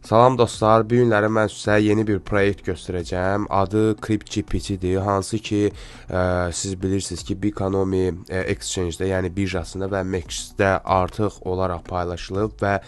Salam dostlar, bu günləri mən sizə yeni bir proyekt göstərəcəm. Adı CryptGPT-dir, hansı ki, siz bilirsiniz ki, Bikonomi Exchange-də, yəni birjasında və MEXC-də artıq olaraq paylaşılıb və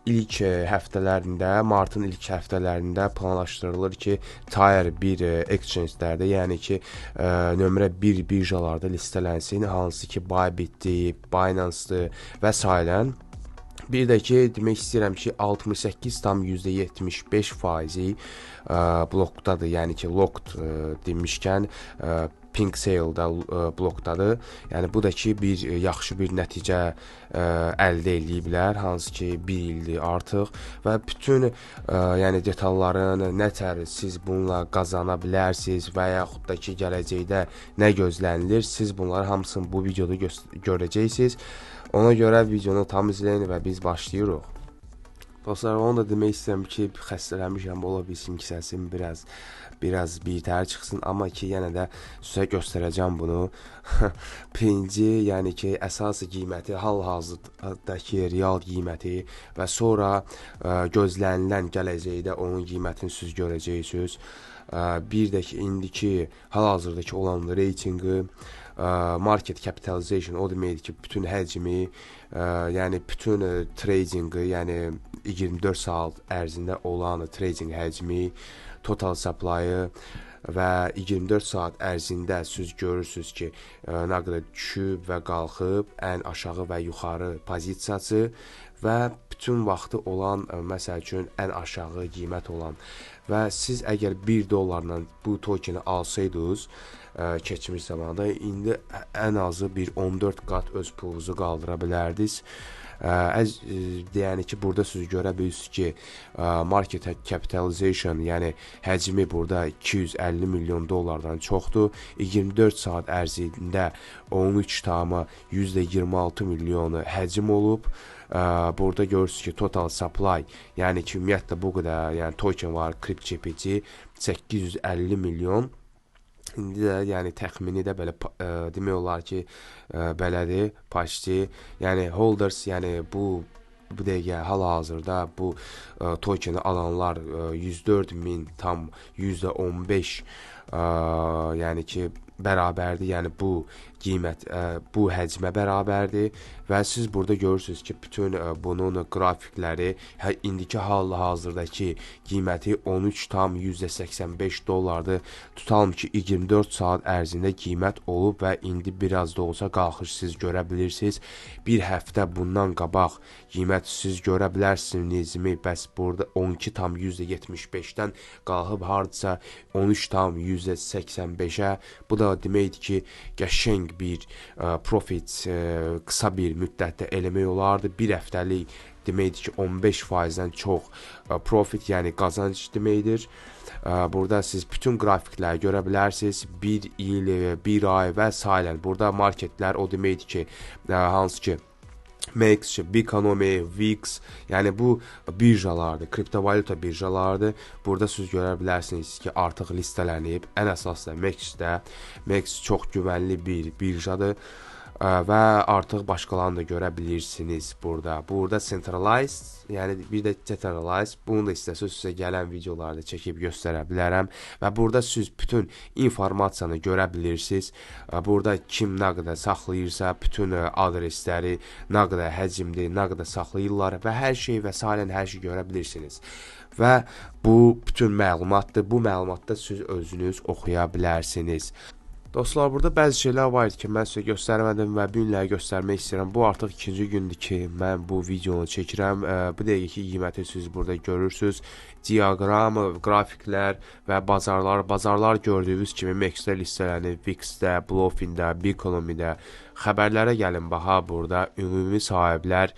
ilk həftələrində, martın ilk həftələrində planlaşdırılır ki, Tier 1 exchange-lərdə, yəni ki, nömrə 1 birjalarda listelənsin, hansı ki, Bybit-dir, Binance-dır və s. Bir də ki, demək istəyirəm ki, 68,75% blokdadır. Yəni ki, locked demişkən Pink Sale-da blokdadır. Yəni bu da ki, bir yaxşı bir nəticə əldə eləyiblər, hansı ki, 1 ildir artıq və bütün yəni detalların nətər siz bununla qazana bilərsiniz və yaxud da ki, gələcəkdə nə gözlənilir, siz bunları hamısını bu videoda görəcəksiniz. Ona görə videonu tam izləyin və biz başlayırıq. Dostlar, onu da demək istəyirəm ki, xəstələnmişəm, ola bilsin ki, səsim biraz birtəhər çıxsın, amma ki, yenə də sizə göstərəcəm bunu. Birinci, yəni ki, əsas qiyməti, hal-hazırdakı real qiyməti və sonra gözlənilən gələcəkdə onun qiymətini siz görəcəksiniz. Bir də ki, indiki hal-hazırdakı olan reytinqi, market capitalization, o deməkdir ki, bütün həcmi, yəni bütün tradinqi, yəni 24 saat ərzində olan trading həcmi, total supply-ı və 24 saat ərzində siz görürsünüz ki, nə qədər düşüb və qalxıb, ən aşağı və yuxarı pozisiyası və bütün vaxtı olan, məsəl üçün, ən aşağı qiymət olan və siz əgər $1 bu tokeni alsaydınız, keçmiş zamanda, indi ən azı bir 14 qat öz pulunuzu qaldıra bilərdiniz. Yəni ki, burada siz görə bilirsiniz ki, market capitalization, yəni həcmi burada $250 milyon çoxdur. 24 saat ərzində 13,26 milyonu həcm olub. Burada görürsünüz ki, total supply, yəni ki, ümumiyyətlə bu qədər, yəni token var, CryptGPT 850 milyon. İndi də, yəni təxmini də belə demək olar ki, belədir, paşti. Yəni holders, yəni bu dəqiqə hal-hazırda bu tokeni alanlar 104.000 tam %15 yəni ki, bərabərdir. Yəni bu qiymət bu həcmə bərabərdir və siz burada görürsünüz ki, bütün bunun qrafikləri indiki hal-hazırdakı qiyməti $13,85-dır. Tutalım ki, 24 saat ərzində qiymət olub və indi biraz da olsa qalxış siz görə bilirsiniz. Bir həftə bundan qabaq qiymət siz görə bilərsinizmi? Bəs burada 12,75-dən qalxıb hardasa 13,85-ə. Bu da deməkdir ki, qəşəng bir profit qısa bir müddətdə eləmək olardı. Bir həftəlik deməkdir ki, 15%-dən çox profit, yəni qazanc deməkdir. Burada siz bütün qrafikləri görə bilərsiniz. 1 il, 1 ay və s. Burada marketlər o deməkdir ki, hansı ki, MEXC, Bikonomi, VIX, yəni bu birjalardır, kriptovalyuta birjalardır. Burada siz görə bilərsiniz ki, artıq listelənib. Ən əsas da MEXC-də. MEXC çox güvənli bir birjadır və artıq başqalarını da görə bilirsiniz burada. Burada centralized, yəni bir də decentralized. Bunu da istəsəz sizə gələn videolarda çəkib göstərə bilərəm və burada siz bütün informasiyanı görə bilirsiniz. Burada kim nə qədər saxlayırsa, bütün adresləri, nə qədər həcmdir, nə qədər saxlayırlar və hər şey və s. hər şey görə bilirsiniz. Və bu bütün məlumatdır. Bu məlumatda siz özünüz oxuya bilərsiniz. Dostlar, burada bəzi şeylər var ki, mən sizə göstərmədim və bu günləri göstərmək istəyirəm. Bu artıq ikinci gündür ki, mən bu videonu çəkirəm. Bu dəqiqəki qiyməti siz burada görürsünüz. Diaqram, qrafiklər və bazarlar gördüyünüz kimi MEXC-də listelənir, VIX-də, Bluefin-də, Bikonomi-də. Xəbərlərə gəlin, baxa burada ümumi sahiblər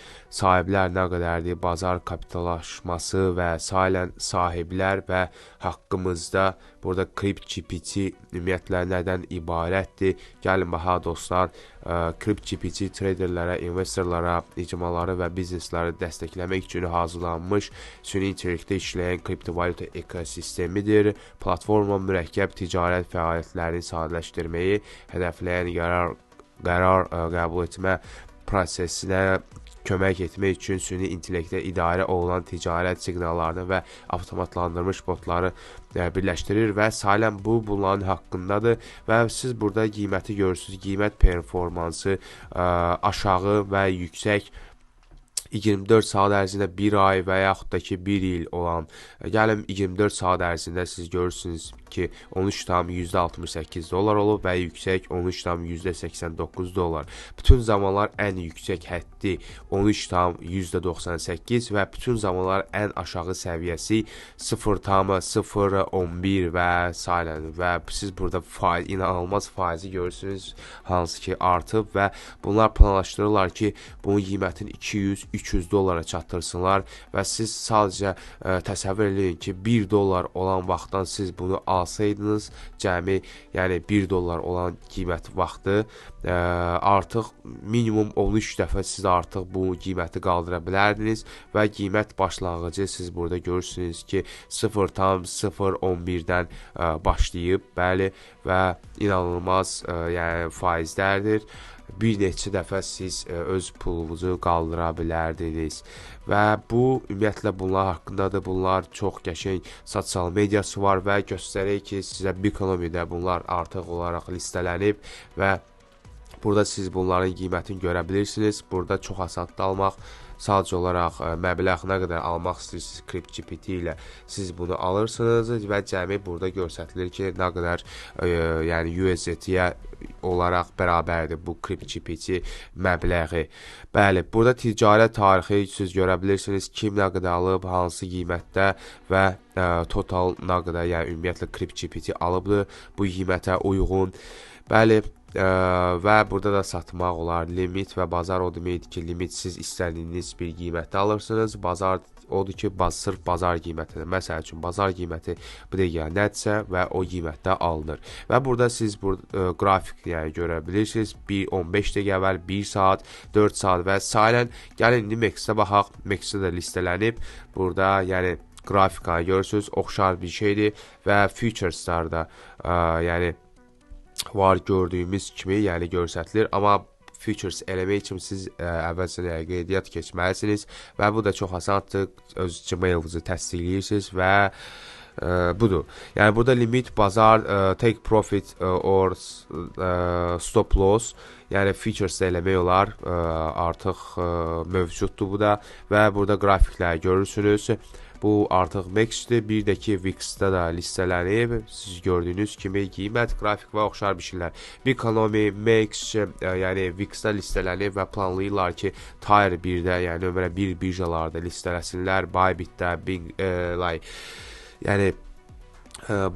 nə qədərdir, bazar kapitallaşması və sahiblər və haqqımızda burada CryptGPT ümumiyyətlə nədən ibarətdir. Gəlin, baxa dostlar, CryptGPT traderlərə, investorlara, icmaları və biznesləri dəstəkləmək üçün hazırlanmış süni intellektdə işləyən kriptovalyuta ekosistemidir. Platforma mürəkkəb ticarət fəaliyyətlərini sadələşdirməyi hədəfləyən qərar qəbul etmə prosesinə kömək etmək üçün süni intellektə idarə olunan ticarət siqnallarını və avtomatlandırılmış botları birləşdirir və sailən bunların haqqındadır və siz burada qiyməti görürsünüz. Qiymət performansı aşağı və yüksək 24 saat ərzində 1 ay və yaxud da ki 1 il olan, gəlin 24 saat ərzində siz görürsünüz ki 13,68 dollar olub və yüksək 13,89 dollar. Bütün zamanlar ən yüksək həddi 13,98 və bütün zamanlar ən aşağı səviyyəsi 0,011 və sailən və siz burada inanılmaz faizi görürsünüz, hansı ki artıb və bunlar planlaşdırırlar ki bunun qiymətini 200-300 dollara çatdırsınlar və siz sadəcə təsəvvür edin ki 1 dollar olan vaxtdan siz bunu alsaydınız, cəmi yəni 1 dollar olan qiymət vaxtı artıq minimum 13 dəfə siz artıq bu qiyməti qaldıra bilərdiniz və qiymət başlanğıcı siz burada görürsünüz ki 0,011-dən başlayıb, bəli, və inanılmaz yəni faizlərdir. Bir neçə dəfə siz öz pulunuzu qaldıra bilərdiniz və bu ümumiyyətlə bunlar haqqındadır. Bunlar çox qəşəng sosial mediası var və göstərir ki sizə Bikonomidə bunlar artıq olaraq listələnib və burada siz bunların qiymətini görə bilirsiniz. Burada çox asandır almaq. Sadəcə olaraq məbləğ nə qədər almaq istəyirsiniz CryptGPT ilə siz bunu alırsınız və cəmi burada göstərilir ki nə qədər yəni USDT-yə olaraq bərabərdir bu CryptGPT məbləği. Bəli, burada ticarət tarixi siz görə bilirsiniz, kim nə qədər alıb, hansı qiymətdə və total nə qədər, yəni ümumiyyətlə CryptGPT alıbdır bu qiymətə uyğun. Bəli, və burada da satmaq olar. Limit və bazar o deməkdir ki, limit siz istədiyiniz bir qiymətdə alırsınız. Bazar odur ki, sırf bazar qiymətidir. Məsəl üçün, bazar qiyməti bu dəqiqə nədirsə və o qiymətdə alınır. Və burada siz qrafik yəni görə bilirsiniz. 15 dəqiqə əvvəl, 1 saat, 4 saat və sailən. Gəlin, indi Mex'də baxaq. Mex'də də listələnib. Burada yəni qrafikanı görürsünüz. Oxşar bir şeydir və futures'larda yəni var gördüyümüz kimi, yəni göstərilir, amma futures eləmək üçün siz əvvəlcədən qeydiyyat keçməlisiniz və bu da çox asandır. Öz Gmail-ınızı təsdiqləyirsiniz və budur. Yəni burada limit, bazar, take profit or stop loss, yəni futures eləmək olar, artıq mövcuddur bu da və burada qrafikləri görürsünüz. Bu artıq Mex'dir, bir də ki VIX-də də listələnib. Siz gördüyünüz kimi qiymət, qrafik və oxşar bir şeylər. Bikonomi, Mex, yəni VIX-də listələnib və planlayırlar ki Tier 1-də, yəni nömrə 1 birjalarda listələsinlər. Bybitdə, yəni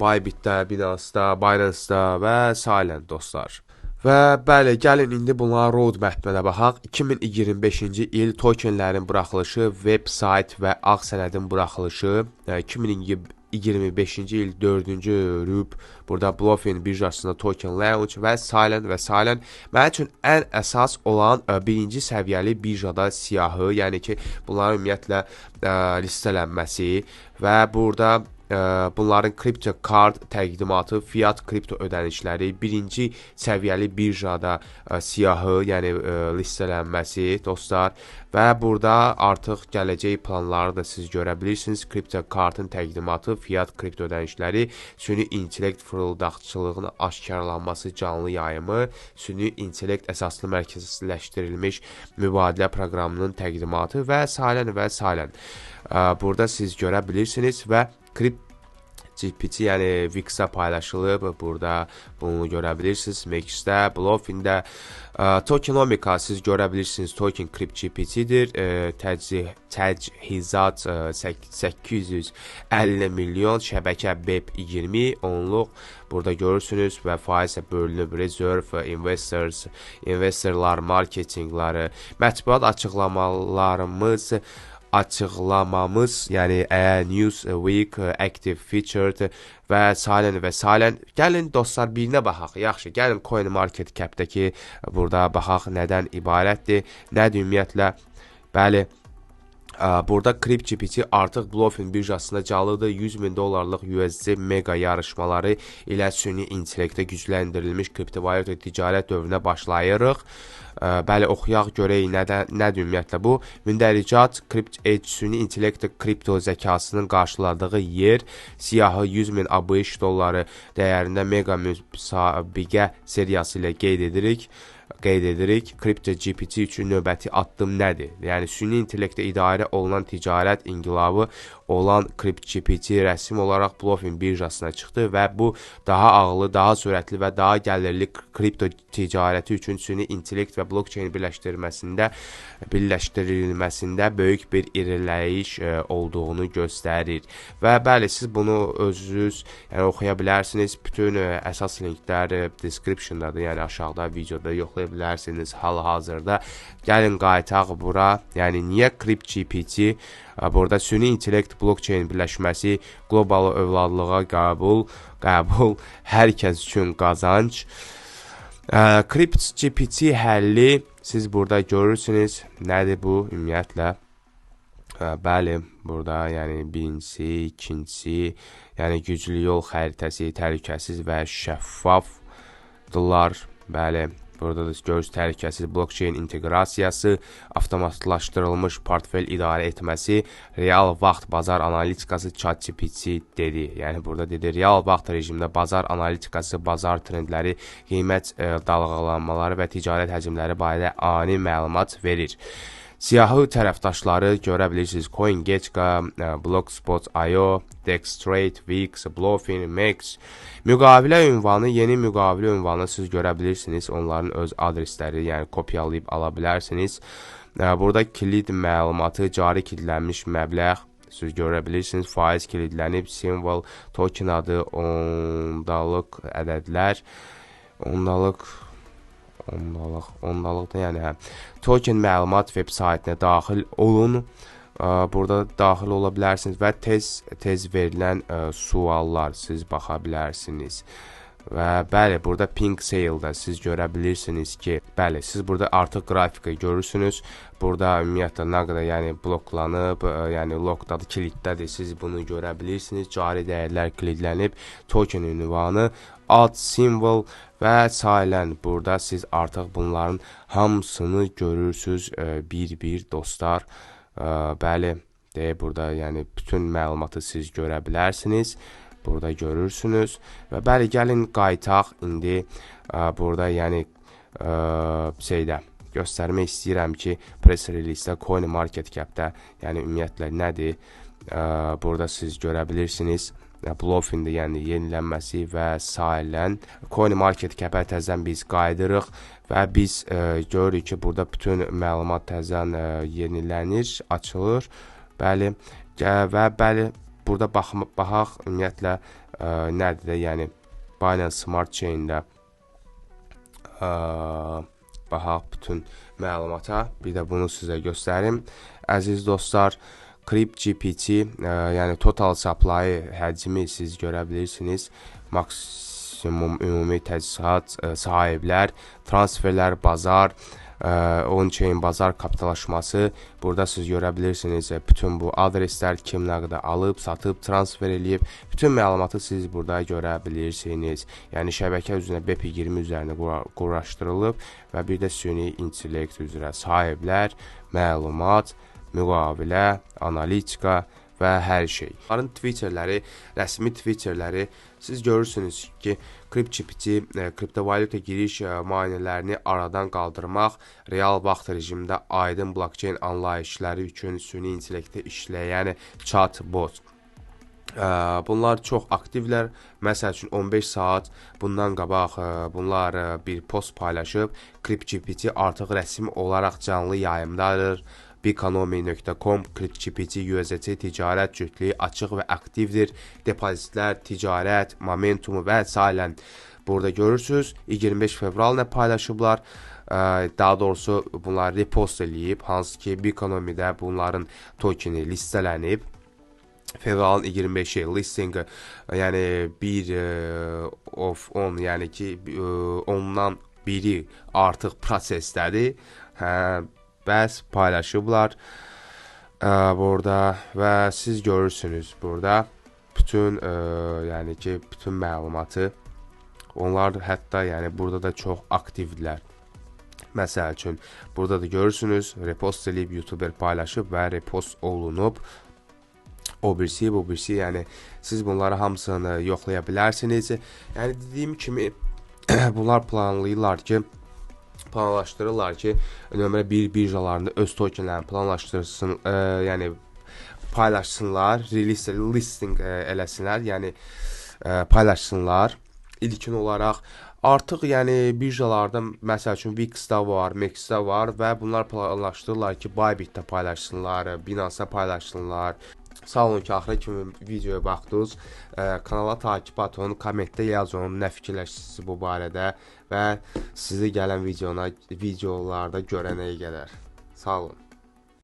Bybitdə, Binance-da və sailən dostlar. Və bəli, gəlin indi bunlara roadmap-ə də baxaq. 2025-ci il tokenlərin buraxılışı, web-sayt və ağ sənədin buraxılışı, 2025-ci il 4-cü rüb, burada Bluefin birjasında token launch və sailən və sailən. Mənim üçün ən əsas olan birinci səviyyəli birjada siyahı, yəni ki bunların ümumiyyətlə listələnməsi və burada bunların kripto kart təqdimatı, fiat kripto ödənişləri, birinci səviyyəli birjada siyahı, yəni listələnməsi dostlar və burada artıq gələcək planları da siz görə bilirsiniz. Kripto kartın təqdimatı, fiat kripto ödənişləri, süni intellekt fırıldaqçılığının aşkarlanması, canlı yayımı, süni intellekt əsaslı mərkəzləşdirilmiş mübadilə proqramının təqdimatı və sailən və sailən. Burada siz görə bilirsiniz və CryptGPT, yəni VIX-də paylaşılıb. Burada bunu görə bilirsiniz. Mex'də, Bluefin'də, Tokenomica siz görə bilirsiniz. Token CryptGPT-dir. Təchizat 850 milyon, şəbəkə BEP20 onluq. Burada görürsünüz və faizə bölünüb. Reserve, investorlar, marketingləri, mətbuat açıqlamamız, yəni Newsweek, Active Featured və sailən və sailən. Gəlin dostlar birinə baxaq. Yaxşı, gəlin CoinMarketCap-dəki burada baxaq nədən ibarətdir, nədir ümumiyyətlə. Bəli, Burada CryptGPT artıq Bluefin birjasında calıdır. 100 bin dollarlıq USD mega yarışmaları ilə süni intellektə gücləndirilmiş kriptovalyuta ticarət dövrünə başlayırıq. Bəli, oxuyaq görək nədir ümumiyyətlə bu. Mündəricat CryptEdge süni intellekt kripto zəkasının qarşıladığı yer siyahı 100 bin ABŞ dolları dəyərində mega müsabiqə seriyası ilə qeyd edirik. CryptGPT üçün növbəti addım nədir? Yəni süni intellektə idarə olunan ticarət inqilabı olan CryptGPT rəsmi olaraq Bluefin birjasına çıxdı və bu daha ağıllı, daha sürətli və daha gəlirli kripto ticarəti üçün süni intellekt və blockchain birləşdirilməsində böyük bir irəliləyiş olduğunu göstərir. Və bəli, siz bunu özünüz oxuya bilərsiniz. Bütün əsas linklər descriptiondadır, yəni aşağıda videoda yoxlaya bilərsiniz hal-hazırda. Gəlin qayıtaq bura. Yəni niyə CryptGPT? Burada süni intellekt blockchain birləşməsi, qlobal övladlığa qəbul, hər kəs üçün qazanc. CryptGPT həlli siz burada görürsünüz. Nədir bu ümumiyyətlə? Bəli, burada yəni birincisi, ikincisi, yəni güclü yol xəritəsi, təhlükəsiz və şəffafdırlar. Bəli. Burada da görürsünüz təhlükəsiz blockchain inteqrasiyası, avtomatlaşdırılmış portfel idarə etməsi, real vaxt bazar analitikası ChatGPT dedi. Yəni burada dedi real vaxt rejimdə bazar analitikası, bazar trendləri, qiymət dalğalanmaları və ticarət həcmləri barədə ani məlumat verir. Siyahı tərəfdaşları görə bilirsiniz. CoinGecko, Blockspot.io, Dextrade, Wix, Bluefin, Max. Müqavilə ünvanı, yeni müqavilə ünvanı siz görə bilirsiniz. Onların öz adresləri, yəni kopyalayıb ala bilərsiniz. Burada kilid məlumatı, cari kilidlənmiş məbləğ siz görə bilirsiniz. Faiz kilidlənib, simvol, token adı, ondalıq ədədlər, ondalıqda yəni token məlumat veb saytına daxil olun. Burada daxil ola bilərsiniz və tez verilən suallar siz baxa bilərsiniz. Və bəli, burada pink sale-da siz görə bilirsiniz ki, bəli, siz burada artıq qrafika görürsünüz. Burada ümumiyyətlə nə qədər yəni bloklanıb, yəni loqdadır, kilitdədir. Siz bunu görə bilirsiniz. Cari dəyərlər kilidlənib, token ünvanı, ad, simvol və sailən. Burada siz artıq bunların hamısını görürsünüz bir-bir dostlar. Bəli, burada yəni bütün məlumatı siz görə bilərsiniz. Burada görürsünüz. Və bəli, gəlin qayıtaq indi burada yəni göstərmək istəyirəm ki, press release-də, CoinMarketCap-də yəni ümumiyyətlə nədir? Burada siz görə bilirsiniz. Bluefin-də yəni yenilənməsi və sailən. CoinMarketCap-ə təzədən biz qayıdırıq və biz görürük ki, burada bütün məlumat təzədən yenilənir, açılır. Bəli, və bəli, burada baxaq ümumiyyətlə nədir də, yəni Binance Smart Chain-də baxaq bütün məlumata. Bir də bunu sizə göstərim. Əziz dostlar, CryptGPT, yəni total supply həcmi siz görə bilirsiniz. Maksimum ümumi təchizat sahiblər, transferlər, bazar, on-chain bazar kapitallaşması. Burada siz görə bilirsiniz bütün bu adreslər kim nə qədər alıb, satıb, transfer eləyib. Bütün məlumatı siz burada görə bilirsiniz. Yəni şəbəkə üzrə BP20 üzərinə quraşdırılıb və bir də süni intellekt üzrə sahiblər, məlumat, müqavilə, analitika və hər şey. Onların Twitterləri, rəsmi Twitterləri siz görürsünüz ki, CryptGPT kriptovalyuta giriş maneələrini aradan qaldırmaq, real vaxt rejimdə aydın blockchain anlayışları üçün süni intellektə işləyən chatbot. Bunlar çox aktivlər. Məsəl üçün 15 saat bundan qabaq bunlar bir post paylaşıb. CryptGPT artıq rəsmi olaraq canlı yayımdadır. Bikonomi.com, CryptGPT USDT ticarət cütlüyü açıq və aktivdir. Depozitlər, ticarət, momentumu və sailən burada görürsünüz. 25 fevralda paylaşıblar. Daha doğrusu bunlar repost eləyib. Hansı ki, Bikonomidə bunların tokeni listelənib. Fevralın 25-i listingi, yəni 1 of 10, yəni ki, ondan biri artıq prosesdədir. Bəs paylaşıblar. burada və siz görürsünüz burada bütün yəni ki, bütün məlumatı. Onlar hətta yəni burada da çox aktivdirlər. Məsəl üçün burada da görürsünüz, repost edib YouTuber paylaşıb və repost olunub. O birisi, bu birisi, yəni siz bunları hamısını yoxlaya bilərsiniz. Yəni dediyim kimi bunlar planlaşdırırlar ki, nömrə 1 birjalarında öz tokenlərini planlaşdırsın, yəni paylaşsınlar, release listing eləsinlər, yəni paylaşsınlar. İlkin olaraq artıq yəni birjalarda məsəl üçün VIX-də var, MEX-də var və bunlar planlaşdırırlar ki, Bybit-də paylaşsınlar, Binance-da paylaşsınlar. Sağ olun ki, axıra kimi videoya baxdınız. Kanala takip atın, kommentdə yazın nə fikirləşirsiniz bu barədə və sizi gələn videolarda görənəyə qədər. Sağ olun.